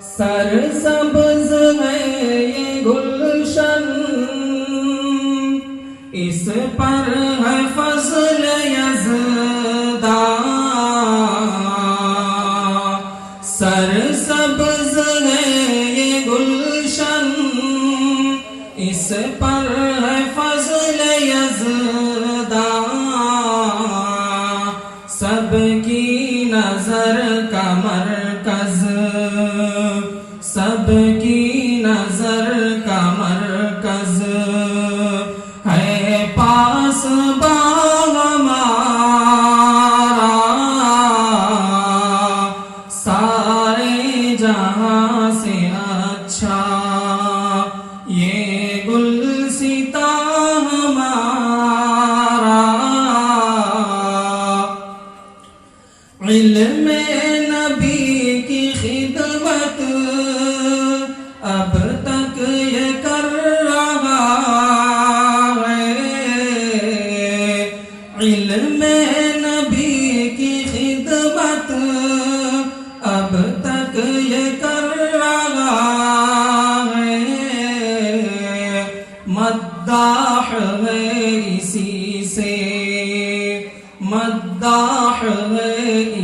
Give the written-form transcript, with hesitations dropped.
सरसब्ज है ये गुलशन, इस पर है फज़ल यज़दा। सरसब्ज है ये गुलशन, इस पर है फज़ल यज़दा। सबकी नजर का मरकज, सबकी नजर का मरकज है पास हमारा। सारे जहां से अच्छा ये गुलसिता हमारा। इल्मे नबी की खिदमत अब तक ये कर रहा है। इल्मे नबी की खिदमत अब तक ये कर रहा है। मद्दाह है इसी से, मद्दाह है